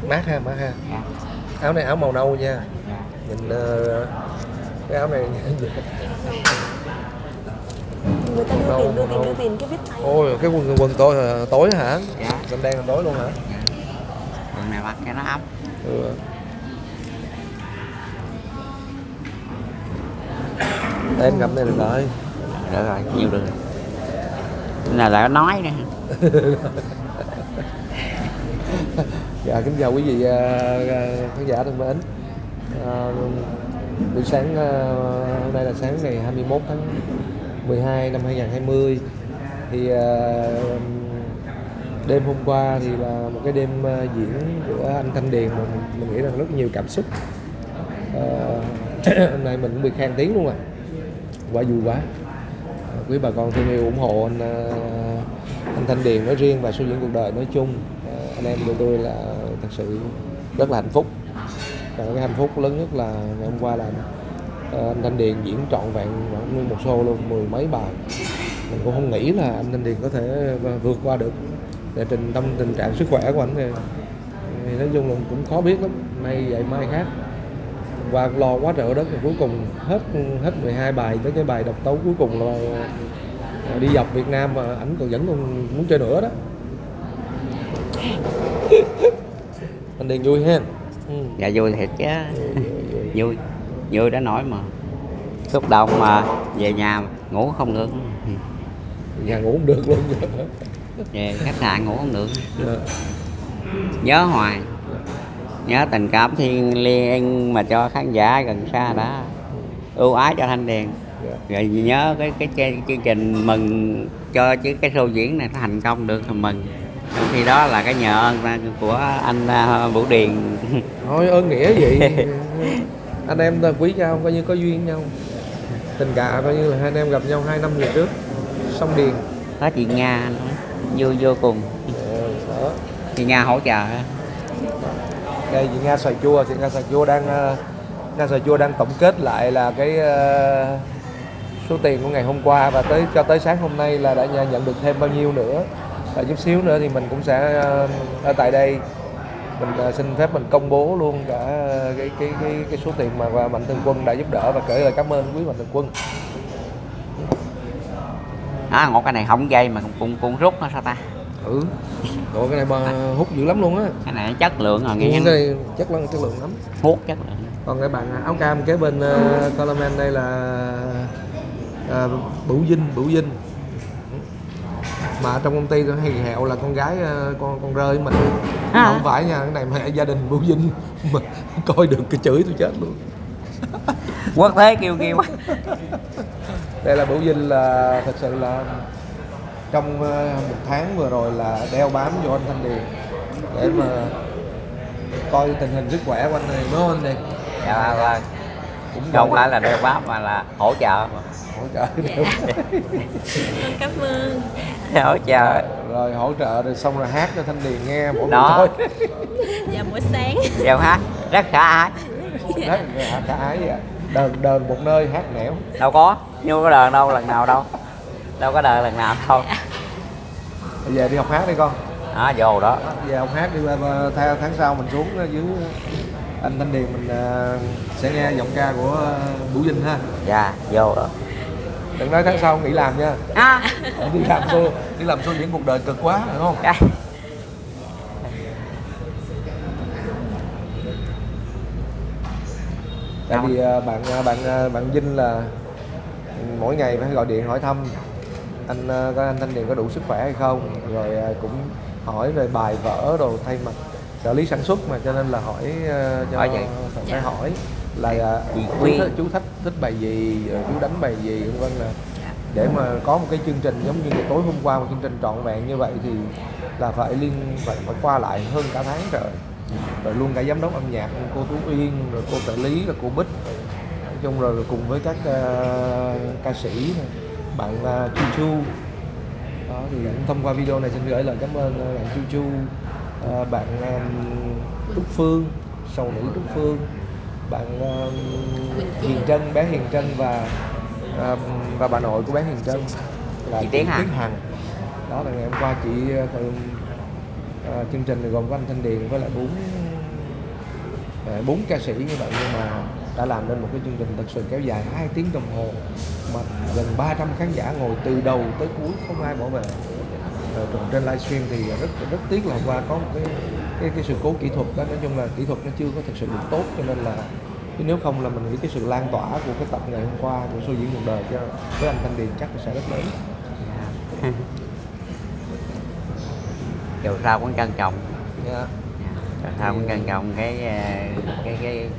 Mát ha, mát ha. Dạ. Áo này áo màu nâu nha. Dạ. Nhìn cái áo này Người ta đưa tiền cái vít tay. ôi cái quần tối tối hả? Dạ. Xanh đen là tối luôn hả? Dạ. Quần này mặc cho nó ấm. Ừ. Em cầm này được rồi. Được rồi, nhiều được. Cái này là nói nè. Dạ kính chào quý vị khán giả thân mến. Buổi sáng hôm nay là sáng ngày 21 tháng 12 năm 2020 thì đêm hôm qua thì là một cái đêm diễn của anh Thanh Điền mà mình nghĩ rằng rất nhiều cảm xúc. Hôm nay mình cũng bị khen tiếng luôn à, quá vui quá. Quý bà con thương yêu ủng hộ anh Thanh Điền nói riêng và Show Diễn Cuộc Đời nói chung. Anh em tụi tôi là thật sự rất là hạnh phúc. Và cái hạnh phúc lớn nhất là ngày hôm qua là anh Thanh Điền diễn trọn vẹn nguyên một show luôn, 10 mấy bài. Mình cũng không nghĩ là anh Thanh Điền có thể vượt qua được để tình trạng sức khỏe của anh này. Thì nói chung là cũng khó biết lắm, nay vậy mai khác. Qua lo quá trời đất rồi cuối cùng hết 12 bài tới cái bài độc tấu cuối cùng là đi dọc Việt Nam mà ảnh vẫn còn muốn chơi nữa đó. Anh Điền vui ha. Dạ vui thiệt chứ. Vui đã nổi mà. Xúc động mà về nhà ngủ không được. Nhà ngủ không được luôn. Về khách sạn ngủ không được. Dạ. Nhớ hoài. Nhớ tình cảm thiêng liêng mà cho khán giả gần xa đã ưu ái cho Thanh Điền. Rồi nhớ cái chương trình mừng cho chứ cái show diễn này nó thành công được thì mừng. Trong khi đó là cái nhờ ơn của anh Vũ Điền. Thôi ơn nghĩa gì. Anh em ta quý nhau, coi như có duyên nhau. Tình cảm coi như là hai anh em gặp nhau 2 năm về trước. Sông Điền. Có chị Nga vui vô cùng. Đó. Chị Nga hỗ trợ. Đây chị Nga xoài chua, Nga xoài chua đang tổng kết lại là cái số tiền của ngày hôm qua và cho tới sáng hôm nay là đã nhận được thêm bao nhiêu nữa. Và chút xíu nữa thì mình cũng sẽ ở tại đây mình xin phép mình công bố luôn cả cái số tiền mà Mạnh Thường Quân đã giúp đỡ và kể lời cảm ơn quý Mạnh Thường Quân. Một cái này không dây mà cũng rút nó sao ta? Ừ. Rồi cái này mà hút dữ lắm luôn á. Cái này chất lượng rồi nghe. Cái này chất lượng lắm. Hút chất lượng. Còn cái bạn áo cam kế bên Coleman đây là Bửu Vinh. Mà trong công ty tôi hay hẹo là con gái con rơi mình. Không phải nha, cái này mẹ gia đình Bửu Vinh mà coi được cái chửi tôi chết luôn. Quốc tế kêu quá. Đây là Bửu Vinh là thật sự là trong một tháng vừa rồi là đeo bám vô anh Thanh Điền để mà coi tình hình sức khỏe của anh này, đúng không anh Điền? Dạ vâng. Cũng không phải là đeo bám mà là hỗ trợ. Hỗ trợ Cảm ơn. Hỗ trợ. Rồi hỗ trợ rồi xong rồi hát cho Thanh Điền nghe mỗi đó. Thôi. Dạ buổi sáng. Đeo hát rất khả ái. Rất khả ái vậy. Đờn một nơi hát nẻo. Đâu có, nhưng có đờn đâu lần nào đâu. Đâu có đờn lần nào đâu. Bây giờ đi học hát đi con. Vô đó. Về học hát đi, theo tháng sau mình xuống dưới anh Thanh Điền mình sẽ nghe giọng ca của Bửu Vinh ha. Dạ, vô đó. Đừng nói tháng sau nghỉ làm nha. Đi làm show diễn cuộc đời cực quá, đúng không? Dạ. Tại vì bạn Vinh là mỗi ngày phải gọi điện hỏi thăm anh Thanh Điền có đủ sức khỏe hay không, rồi cũng hỏi về bài vở đồ thay mặt trợ lý sản xuất mà cho nên là hỏi phải hỏi là chú thích bài gì, rồi chú đánh bài gì vân vân, là để mà có một cái chương trình giống như tối hôm qua, một chương trình trọn vẹn như vậy thì là phải qua lại hơn cả tháng rồi luôn cả giám đốc âm nhạc cô Tú Uyên, rồi cô trợ lý là cô Bích, nói chung rồi cùng với các ca sĩ này, bạn Chu Chu đó, thì cũng thông qua video này xin gửi lời cảm ơn bạn Chu Chu, bạn Trúc Phương, sầu nữ Trúc Phương, bạn Hiền Trân, bé Hiền Trân và bà nội của bé Hiền Trân là chị Tiến Hằng. Đó là ngày hôm qua chị chương trình này gồm có anh Thanh Điền với lại 4 ca sĩ như vậy nhưng mà đã làm nên một cái chương trình thật sự kéo dài 2 tiếng đồng hồ mà gần 300 khán giả ngồi từ đầu tới cuối không ai bỏ về. Còn trên livestream thì rất tiếc là hôm qua có một cái sự cố kỹ thuật đó, nói chung là kỹ thuật nó chưa có thực sự được tốt, cho nên là nếu không là mình nghĩ cái sự lan tỏa của cái tập ngày hôm qua của show diễn cuộc đời cho với anh Thanh Điền chắc là sẽ rất lớn. Dù sao cũng trân trọng. Yeah. Dù sao cũng trân trọng cái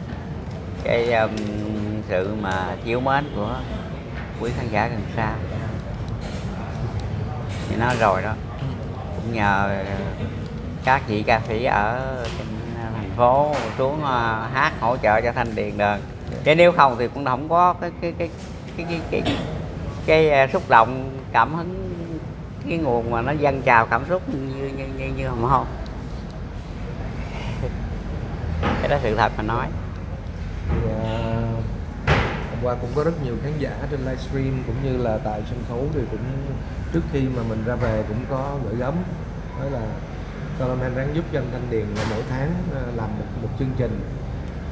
sự mà chiếu mến của quý khán giả gần xa. Thì nói rồi đó, cũng nhờ các vị ca sĩ ở trên thành phố xuống hát hỗ trợ cho Thanh Điền được, chứ nếu không thì cũng không có cái xúc động cảm hứng, cái nguồn mà nó dâng trào cảm xúc như hồng hôn. Cái đó sự thật mà nói. Hôm qua cũng có rất nhiều khán giả trên livestream cũng như là tại sân khấu thì cũng trước khi mà mình ra về cũng có gửi gắm nói là Solomon ráng giúp cho anh Thanh Điền là mỗi tháng làm một chương trình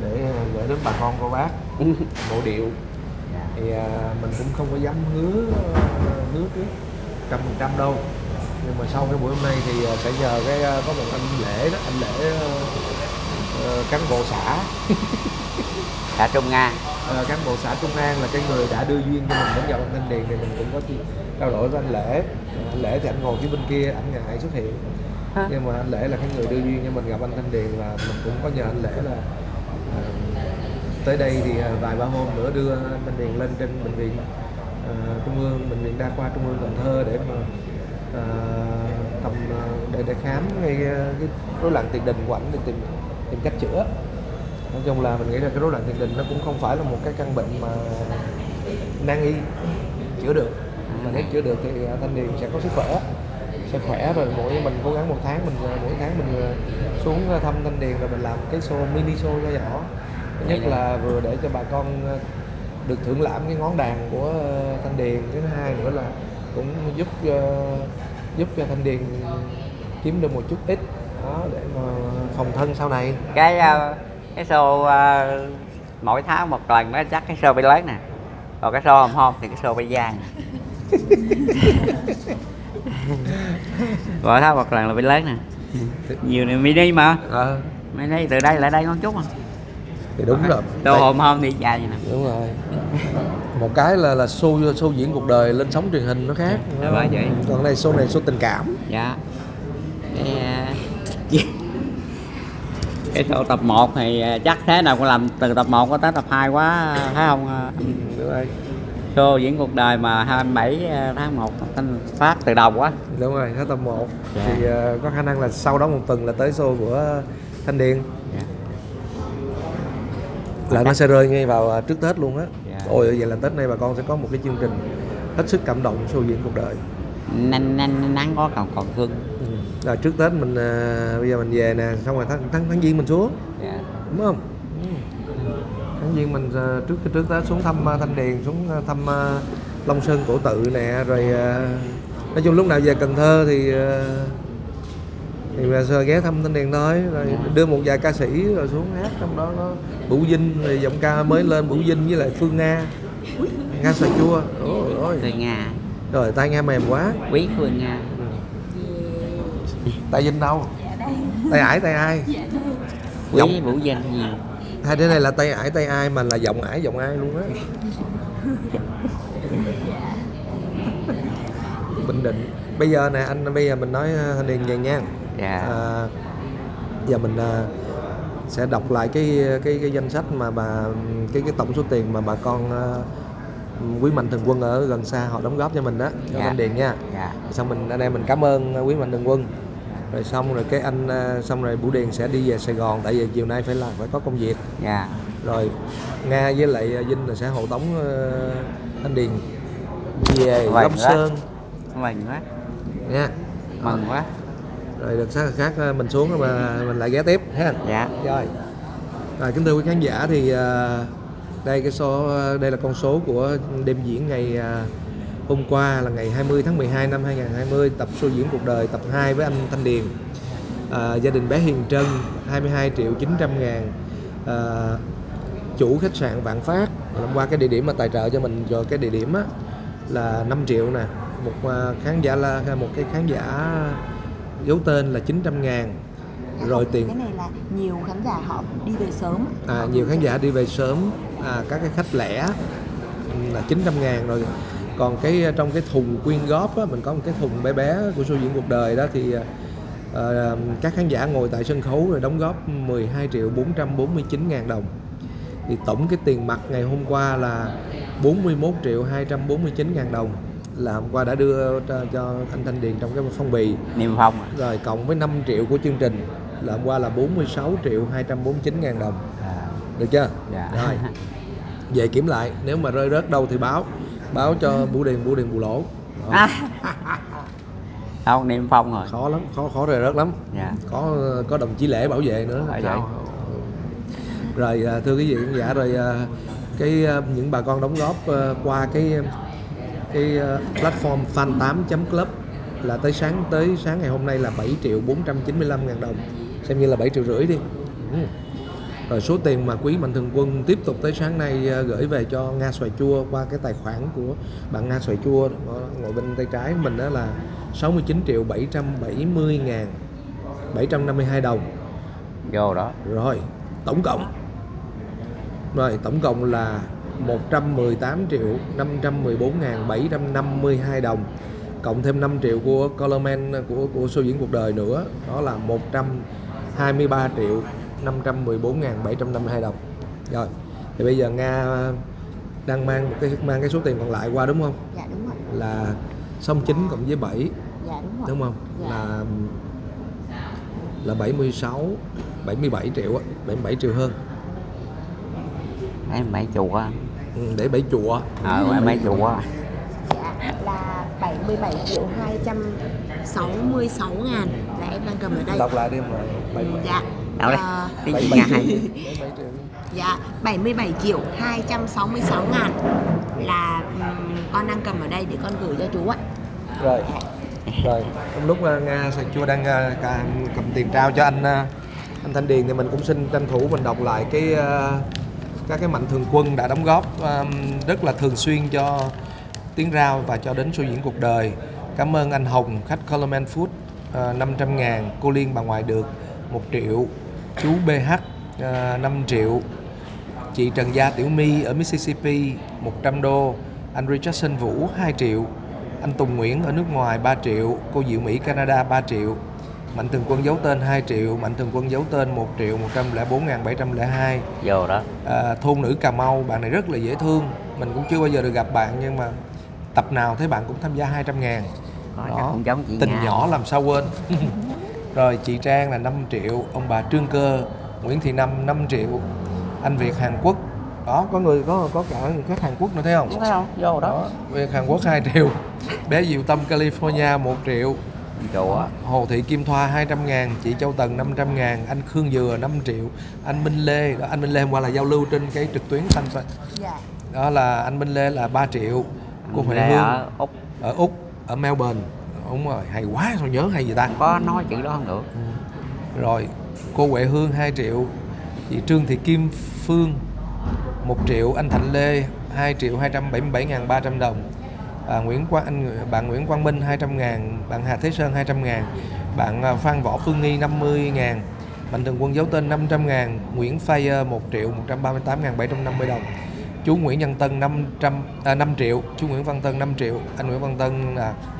để gửi đến bà con cô bác nội điệu. Thì mình cũng không có dám hứa trước 100% đâu, nhưng mà sau cái buổi hôm nay thì sẽ nhờ có một anh Lễ đó, anh Lễ cán bộ xã xã Trung An, cán bộ xã Trung An là cái người đã đưa duyên cho mình đến gặp anh Thanh Điền, thì mình cũng có trao đổi với anh Lễ. Anh Lễ thì anh ngồi phía bên kia, anh ngại xuất hiện, nhưng mà anh Lễ là cái người đưa duyên cho mình gặp anh Thanh Điền, và mình cũng có nhờ anh Lễ là tới đây thì vài ba hôm nữa đưa anh Thanh Điền lên trên bệnh viện Trung ương, bệnh viện Đa khoa Trung ương Cần Thơ để mà để khám ngay cái rối loạn tiền đình của ảnh để tìm cách chữa. Nói chung là mình nghĩ là cái rối loạn tiền đình nó cũng không phải là một cái căn bệnh mà nan y chữa được, mà nếu chữa được thì Thanh Điền sẽ có sức khỏe rồi mình cố gắng mỗi tháng mình xuống thăm Thanh Điền, rồi mình làm cái show mini show cho nhỏ. Thứ nhất là vừa để cho bà con được thưởng lãm cái ngón đàn của Thanh Điền, thứ hai nữa là cũng giúp cho Thanh Điền kiếm được một chút ít đó để mà phòng thân sau này. Cái show mỗi tháng một lần đó chắc cái show bay lớn nè, còn cái show hôm thì cái show bay dài. Mỗi tháng một lần là bay lớn nè, nhiều này mini mà mini từ đây lại đây ngon chút mà. Thì đúng rồi, show hôm thì dài vậy nè. Đúng rồi. Một cái là show diễn cuộc đời lên sóng truyền hình nó khác. Đúng rồi vậy. Còn này show tình cảm. Dạ. Cái show tập 1 thì chắc thế nào cũng làm từ tập 1 tới tập 2 quá, thấy không? Đúng rồi. Show diễn cuộc đời mà 27 tháng 1 Thanh phát từ đầu quá. Đúng rồi, hết tập 1. Dạ. Thì có khả năng là sau đó một tuần là tới show của Thanh Điền. Dạ. Là nó sẽ rơi ngay vào trước Tết luôn á. Dạ. Ôi vậy là Tết này bà con sẽ có một cái chương trình hết sức cảm động, show diễn cuộc đời. Nắng có còn thương. Là trước Tết mình bây giờ mình về nè, xong rồi tháng Giêng mình xuống. Dạ. Đúng không? Tháng Giêng mình trước Tết xuống thăm Thanh Điền, xuống thăm Long Sơn Cổ Tự nè, rồi nói chung lúc nào về Cần Thơ thì ghé thăm Thanh Điền thôi, rồi đưa một vài ca sĩ rồi xuống hát, trong đó có Bửu Vinh, rồi giọng ca mới lên Bửu Vinh với lại Phương Nga xoài chua. Ôi Phương Nga. Rồi tay Nga mềm quá. Quý Phương Nga. Tay Vinh đâu? Tay ải tay ai? Quý Bửu Vinh nhiều. Hai đứa này là tay ải tay ai mà là giọng ải giọng ai luôn á. Bình Định. Bây giờ nè bây giờ mình nói Thanh Điền vậy nha. Dạ. Giờ mình sẽ đọc lại cái danh sách mà cái tổng số tiền mà bà con quý mạnh thường quân ở gần xa họ đóng góp cho mình đó, cho Thanh Điền nha. Dạ. Xong anh em mình cảm ơn quý mạnh thường quân. Rồi xong rồi xong rồi Bửu Điền sẽ đi về Sài Gòn, tại vì chiều nay phải có công việc. Dạ. Rồi Nga với lại Vinh là sẽ hộ tống Thanh Điền về Long Sơn. Mừng quá Nha. Mừng quá. Rồi được khác mình xuống mà mình lại ghé tiếp ha. Dạ. Rồi kính thưa quý khán giả, thì đây là con số của đêm diễn ngày hôm qua là ngày 20 tháng 12 năm 2020, tập show diễn cuộc đời tập 2 với anh Thanh Điền. Gia đình bé Hiền Trân 22.900.000, à, chủ khách sạn Vạn Phát hôm qua cái địa điểm mà tài trợ cho mình rồi cái địa điểm á là 5 triệu nè, một khán giả là một cái khán giả giấu tên là 900.000. Rồi tiền cái này là nhiều khán giả họ đi về sớm. nhiều khán giả đi về sớm, các cái khách lẻ là 900.000 rồi. Còn cái trong cái thùng quyên góp á, mình có một cái thùng bé bé của show diễn cuộc đời đó thì các khán giả ngồi tại sân khấu rồi đóng góp 12.449.000 đồng. Thì tổng cái tiền mặt ngày hôm qua là 41.249.000 đồng là hôm qua đã đưa cho anh Thanh Điền trong cái phong bì niêm phong. rồi cộng với 5 triệu của chương trình là hôm qua là 46.249.000 đồng. Được chưa? Dạ. Rồi về kiểm lại, nếu mà rơi rớt đâu thì báo cho Bưu Điền bù lỗ. Không, niêm phong rồi. Khó lắm, khó rơi rớt lắm. Dạ. Có đồng chí lễ bảo vệ nữa. Rồi thưa quý vị khán giả, rồi những bà con đóng góp qua cái platform fan8.club là tới sáng ngày hôm nay là 7.495.000 đồng, xem như là 7,5 triệu đi. Rồi số tiền mà quý mạnh thường quân tiếp tục tới sáng nay gửi về cho Nga Xoài Chua qua cái tài khoản của bạn Nga Xoài Chua ngồi bên tay trái mình đó là 69.770.752 đồng. Vô đó. Rồi tổng cộng là 118.514.752 đồng, cộng thêm 5 triệu của Colorman của show diễn cuộc đời nữa, đó là 123.514.752 đồng. Rồi thì bây giờ Nga đang mang cái số tiền còn lại qua đúng không? Dạ đúng rồi. Là 69 cộng với 7. Dạ đúng rồi. Đúng không? Dạ. Là 77 triệu á, 77 triệu hơn. Em 7 chùa. Để 7 chùa. Em 7 chùa. Dạ là 77.266.000 là em đang cầm ở đây. Đọc lại đi mà. Dạ. Đâu đây? Tiếng gì nha hay. Dạ 77.266.000 là con đang cầm ở đây để con gửi cho chú ạ. Rồi. Trong lúc Nga Xoài Chua đang cầm tiền trao cho anh Thanh Điền thì mình cũng xin tranh thủ mình đọc lại các cái mạnh thường quân đã đóng góp rất là thường xuyên cho Tiếng Rao và cho đến show diễn cuộc đời. Cảm ơn anh Hồng, khách Coleman Food 500.000, cô Liên bà ngoại được 1 triệu, chú BH 5 triệu, chị Trần Gia Tiểu My ở Mississippi 100 đô, anh Richardson Vũ 2 triệu, anh Tùng Nguyễn ở nước ngoài 3 triệu, cô Diệu Mỹ Canada 3 triệu, mạnh thường quân giấu tên 2 triệu, mạnh thường quân giấu tên 1.104.702. Vô đó. Thôn nữ Cà Mau, bạn này rất là dễ thương, mình cũng chưa bao giờ được gặp bạn nhưng mà tập nào thấy bạn cũng tham gia 200.000. Đó, cũng giống chị tình Nga. nhỏ làm sao quên. Rồi chị Trang là 5 triệu, ông bà Trương Cơ, Nguyễn Thị Năm 5 triệu, anh Việt Hàn Quốc. Đó, có cả người khách Hàn Quốc nữa thấy không? Đúng không? Vô đó. Việt Hàn Quốc 2 triệu, bé Diệu Tâm California 1 triệu, Chùa. Hồ Thị Kim Thoa 200.000, chị Châu Tần 500.000, anh Khương Dừa 5 triệu, anh Minh Lê, đó, anh Minh Lê hôm qua là giao lưu trên cái trực tuyến xanh rồi. Dạ. Đó là anh Minh Lê là 3 triệu, cô Huệ Lê Hương ở Úc. ở Melbourne. Đúng rồi, hay quá, sao nhớ hay vậy ta? Có nói chữ đó không được. Rồi, cô Huệ Hương 2 triệu, chị Trương Thị Kim Phương 1 triệu, anh Thạnh Lê 2.277.300 đồng, bạn Nguyễn Quang Minh 200.000, bạn Hà Thế Sơn 200.000, bạn Phan Võ Phương Nghi 50.000, mạnh thường quân giấu tên 500.000, Nguyễn Fire 1.138.750 đồng, chú Nguyễn Văn Tân 5 triệu, chú Nguyễn Văn Tân 5 triệu, anh Nguyễn Văn Tân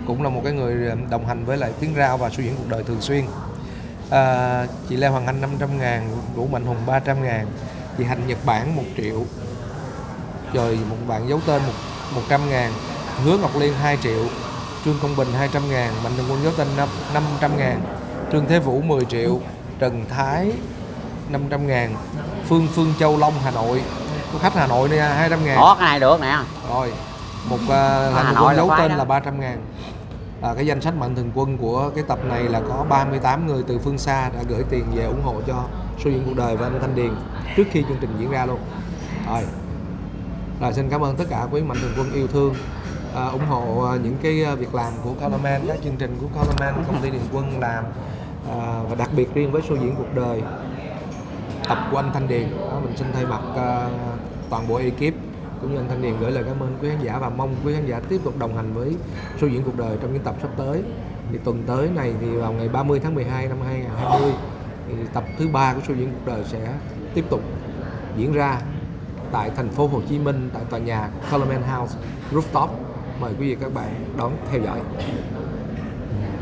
cũng là một cái người đồng hành với lại Tiếng Rao và show diễn cuộc đời thường xuyên. Chị Lê Hoàng Anh 500.000, Vũ Mạnh Hùng 300.000, chị Hành Nhật Bản 1 triệu, rồi một bạn giấu tên 100.000, Hứa Ngọc Liên 2 triệu, Trương Công Bình 200.000, mạnh thường quân giấu tên 500.000, Trương Thế Vũ 10 triệu, Trần Thái 500.000, Phương Châu Long Hà Nội, có khách Hà Nội này 200.000. Có cái này được nè. Rồi một mạnh thường quân giấu tên là 300.000. Cái danh sách mạnh thường quân của cái tập này là có 38 người từ phương xa đã gửi tiền về ủng hộ cho show diễn cuộc đời và anh Thanh Điền trước khi chương trình diễn ra luôn. Rồi xin cảm ơn tất cả quý mạnh thường quân yêu thương ủng hộ những cái việc làm của Colorman, các chương trình của Colorman, công ty Điền Quân làm, và đặc biệt riêng với show diễn cuộc đời. tập của anh Thanh Điền. Đó, mình xin thay mặt toàn bộ ekip cũng như anh Thanh Điền gửi lời cảm ơn quý khán giả và mong quý khán giả tiếp tục đồng hành với show diễn cuộc đời trong những tập sắp tới. Thì tuần tới này thì vào ngày 30 tháng 12 năm 2020 thì tập thứ 3 của show diễn cuộc đời sẽ tiếp tục diễn ra tại thành phố Hồ Chí Minh, tại tòa nhà Colorman House Rooftop. Mời quý vị các bạn đón theo dõi.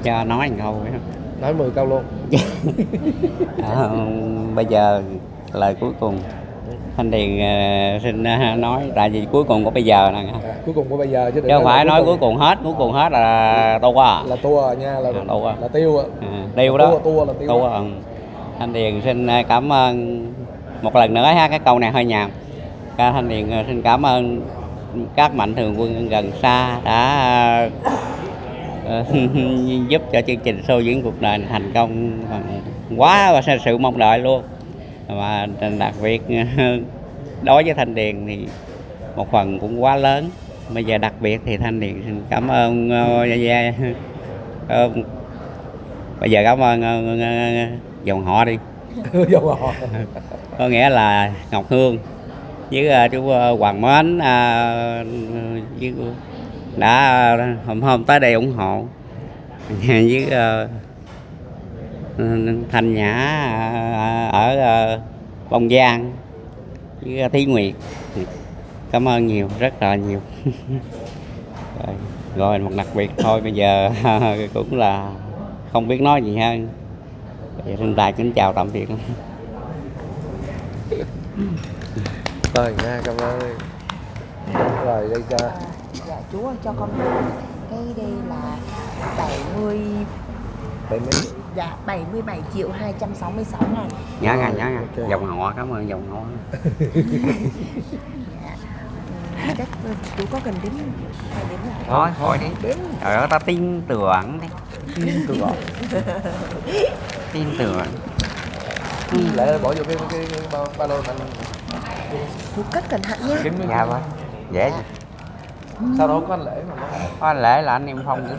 Cho nói một câu nữa. Nói 10 câu luôn. Bây giờ lời cuối cùng Thanh Điền xin nói, tại vì cuối cùng của bây giờ nè. Cuối cùng của bây giờ chứ Chứ không phải nói cuối cùng hết là tour à. Là tour nha, là tiêu á. Tiêu đó. Tour là tiêu. Thanh Điền xin cảm ơn một lần nữa ha, cái câu này hơi nhàm. Thanh Điền xin cảm ơn các mạnh thường quân gần xa đã giúp cho chương trình show diễn cuộc đời thành công quá và sự mong đợi luôn. Và đặc biệt đối với Thanh Điền thì một phần cũng quá lớn. Bây giờ đặc biệt thì Thanh Điền xin cảm ơn bây giờ cảm ơn dòng họ đi. Dòng họ. Có nghĩa là Ngọc Hương với chú Hoàng Mến với đã hôm tới đây ủng hộ với Thanh Nhã ở Bông Giang với Thí Nguyệt. Cảm ơn nhiều, rất là nhiều. Rồi một đặc biệt thôi, bây giờ cũng là không biết nói gì hơn. Bây giờ xin kính chào tạm biệt. Rồi nha, cảm ơn. Rồi đây cho. Dạ chú ơi, cho con cái đây là 77 triệu 266 ngàn. Nhớ nha. Okay. Dòng họ, cảm ơn dòng họ. Chắc chú có cần đếm hay đếm lại? Thôi đi. Trời ơi, ta tin tưởng đi. Tin tưởng. Lại bỏ vô cái ba lô anh. Chú cất cẩn thận nhé. Dạ vâng. Dễ. Sao đâu có anh Lễ mà. Có anh Lễ là anh Niêm Phong nữa.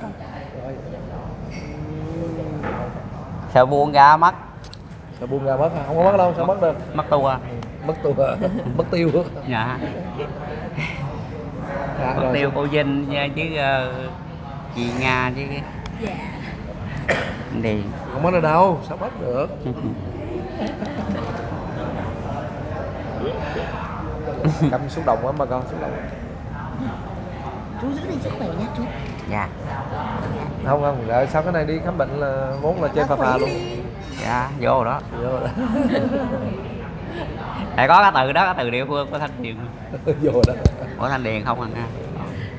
Sợ buông ra mất. Sao buông ra mất hả? Không có mất đâu, sao mất được? Mất tour. Mất tiêu. Dạ. Mất tiêu cô Vinh chứ chị Nga chứ. Dạ. Đi. Không mất được đâu, sao mất được? Cảm xúc động quá mà con, xúc động. Chú giữ gìn sức khỏe nha chú. Dạ. Không, rồi sau cái này đi khám bệnh là vốn là chơi phà luôn. Dạ, vô rồi đó. Tại có cái từ đó, cái từ địa phương của Thanh Điền. Vô đó. Của Thanh Điền không à.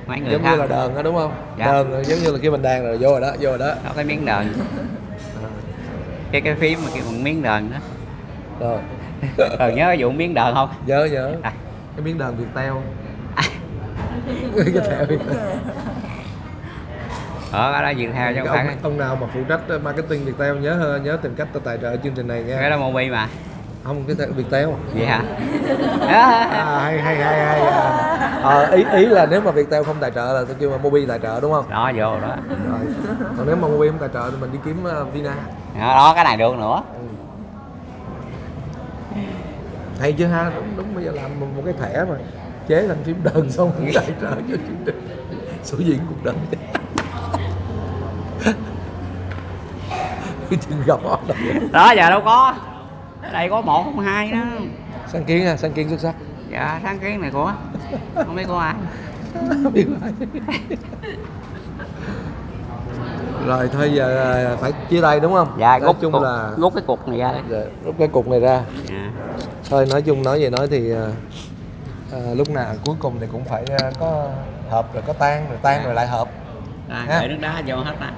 Mấy người giống khác như là đờn đó đúng không? Dạ. Đờn giống như là kêu mình đàn rồi vô rồi đó. Có cái miếng đờn. Cái phím mà kêu bằng miếng đờn đó. Rồi. Còn nhớ vụ miếng đờn không? Nhớ. Cái miếng đờn Viettel. Cái thẻ Viettel. Cái đó Viettel chứ không phải. Ông nào mà phụ trách marketing Viettel nhớ tìm cách tài trợ chương trình này nha. Cái đó Mobi mà. Không, cái Viettel. Vậy hả? Hay. Ý là nếu mà Viettel không tài trợ là tôi kêu mà Mobi tài trợ đúng không? Đó vô đó. Rồi. Còn nếu mà Mobi không tài trợ thì mình đi kiếm Vina. Đó, cái này được nữa. Hay chứ ha, đúng bây giờ làm một cái thẻ mà chế thành phím đờn xong tài trợ cho chương trình số diễn cuộc đời. Chừng gặp đó. Đó giờ đâu có. Ở đây có 1 không 2 đó. Sáng kiến xuất sắc. Dạ, sáng kiến này của không biết của ai. Rồi thôi giờ phải chia tay đúng không? Dạ, nói chung là rút cái cục này ra. Rút cái cục này ra. Dạ. Thôi nói thì lúc nào cuối cùng thì cũng phải có hợp rồi có tan rồi lại hợp. Để nước đá vô hết á.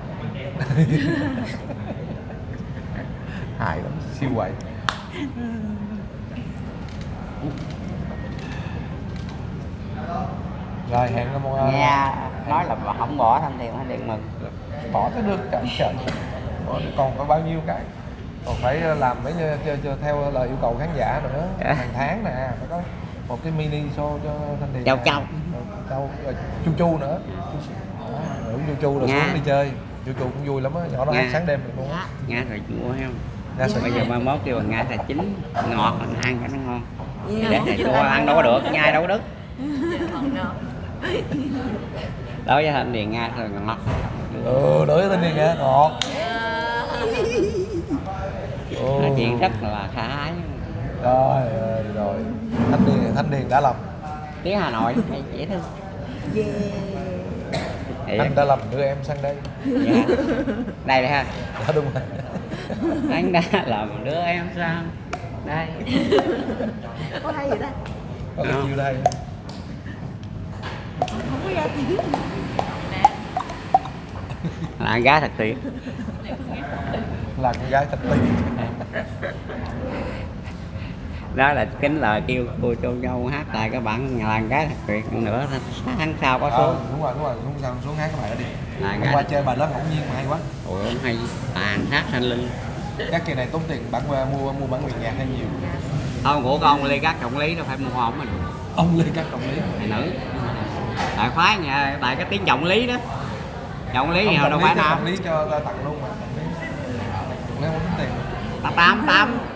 Hài lắm, siêu quậy. Rồi hẹn gặp một Nghe nói là không bỏ Thanh Điền mừng. bỏ cái được trời còn có bao nhiêu cái còn phải làm mấy theo lời yêu cầu khán giả nữa. Hàng tháng nè phải có một cái mini show cho Thanh Điền. Châu Chu nữa. Chu là xuống đi chơi. Chu cũng vui lắm á, nhỏ nó hát sáng đêm được luôn. Nghe rồi chú em. Nga sĩ. Bây giờ mai mốt kêu bằng nga là chín ngọt mình ăn cho nó ngon. Yeah. Để thầy chua ăn đâu có được, nhai đâu có được. Đối với Thanh Điền Nga thôi ngọt. Đối với Thanh Điền Nga ngọt. Nói chuyện rất là khá ái. Rồi. Thanh Điền đã lầm. Tiếng Hà Nội hay dễ thương. Yeah. Anh đã lầm đưa em sang đây. Dạ. Đây đây ha. Đó, đúng rồi. Anh đã làm đứa em sang đây. Có hay vậy ta? Có cái chiêu đây. Không có ra tiếng. Là con gái thật tuyệt. Là con gái thật tuyệt. Đó là kính lời kêu cô Châu Châu hát lại các bạn là con gái thật tuyệt nữa tháng sau có số. Đúng rồi, xuống hát các bạn đi. Là Hôm qua chơi bài lớp ngẫu nhiên mà hay quá. Ủa hay tàn hát thanh linh. Các kỳ này tốn tiền mua bản quyền nhạc hay nhiều. Không của con Lê Cát Trọng Lý đâu phải mua hòm mà được. Ông Lê Cát Trọng Lý. Thầy nữ. Tại khoái nhà tại cái tiếng Trọng Lý đó. Trọng Lý nào đâu phải nam. Trọng Lý cho ta tặng luôn mà. Trọng Lý không tốn tiền.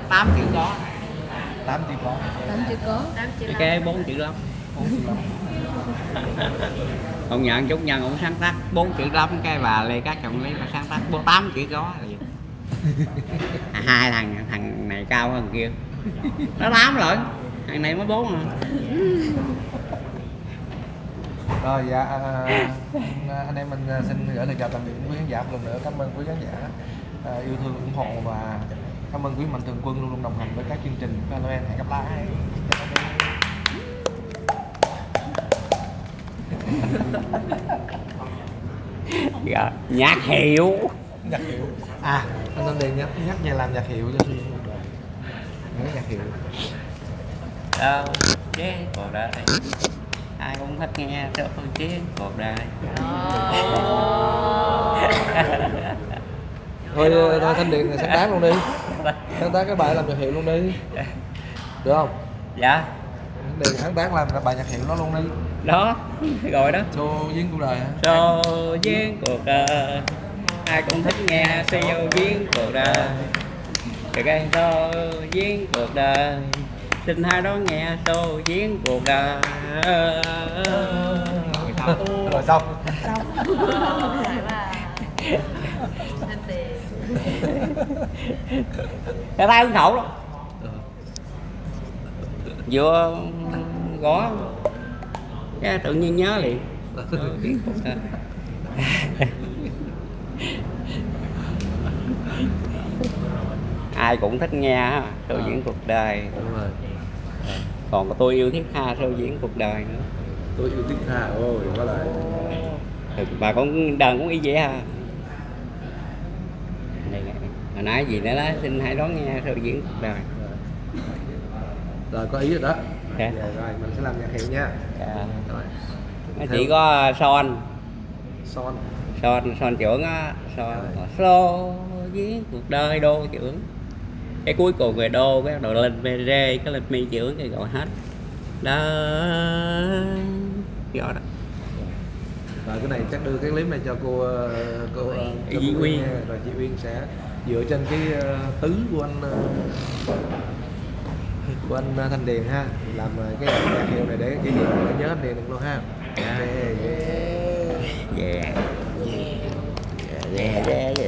8 triệu có. 8 triệu có. 8 chữ có. Cái kế 4 triệu lắm. 4 triệu lắm. Ông nhận chút nhân ông sáng tác 4 triệu lắm cái bà Lê Cát Trọng Lý mà sáng tác 8 triệu có là gì? Hai thằng này cao hơn kia. Nó 8 lận. Thằng này mới 4 à. Rồi dạ anh em mình xin gửi lời chào tạm biệt quý khán giả một lần nữa. Cảm ơn quý khán giả yêu thương ủng hộ và cảm ơn quý mạnh thường quân luôn luôn đồng hành với các chương trình của Noel. Hẹn gặp lại. Dạ, nhạc hiệu. Nhạc hiệu. À, anh Thanh Điền nhắc về làm nhạc hiệu cho Xuyên. Nhớ nhạc hiệu. Đâu chứ cuộc đời ai cũng thích nghe số chiến cuộc đời. Thôi Thanh Điền sáng tác luôn đi. Sáng tác cái bài làm nhạc hiệu luôn đi. Được không? Dạ. Thanh Điền sáng tác làm bài nhạc hiệu đó luôn đi. Đó, rồi đó. Show duyên cuộc đời hả? Số duyên cuộc đời ai cũng thích nghe siêu duyên cuộc đời. Từ cái số duyên cuộc đời xin hai đón nghe số duyên cuộc đời. Rồi xong. Cái tay hứng khẩu đó. Vừa gõ cái tự nhiên nhớ liền. Ai cũng thích nghe show diễn cuộc đời. Đúng rồi. Còn tôi yêu thiết tha show diễn cuộc đời nữa. Tôi yêu thiết tha. Ôi có lại. Bà con đờn cũng y vậy ha. Hồi nãy gì nữa đó, xin hãy đón nghe show diễn cuộc đời. Rồi có ý rồi đó. Dạ. Rồi mình sẽ làm nhạc hiệu nha. Dạ. Rồi. Nó chỉ có son Son. trưởng á, son diễn cuộc đời đô trưởng. Cái cuối cùng về đô cái đầu lên mê rê cái lên mi trưởng cái gọi hết đó rõ đó. Rồi cái này chắc đưa cái clip này cho cô Chị Uyên. Rồi chị Uyên sẽ dựa trên cái tứ của anh Thanh Điền ha, làm cái nhạc hiệu này để kỷ niệm để nhớ anh Điền được luôn ha. Yeah. Yeah. Yeah. Yeah.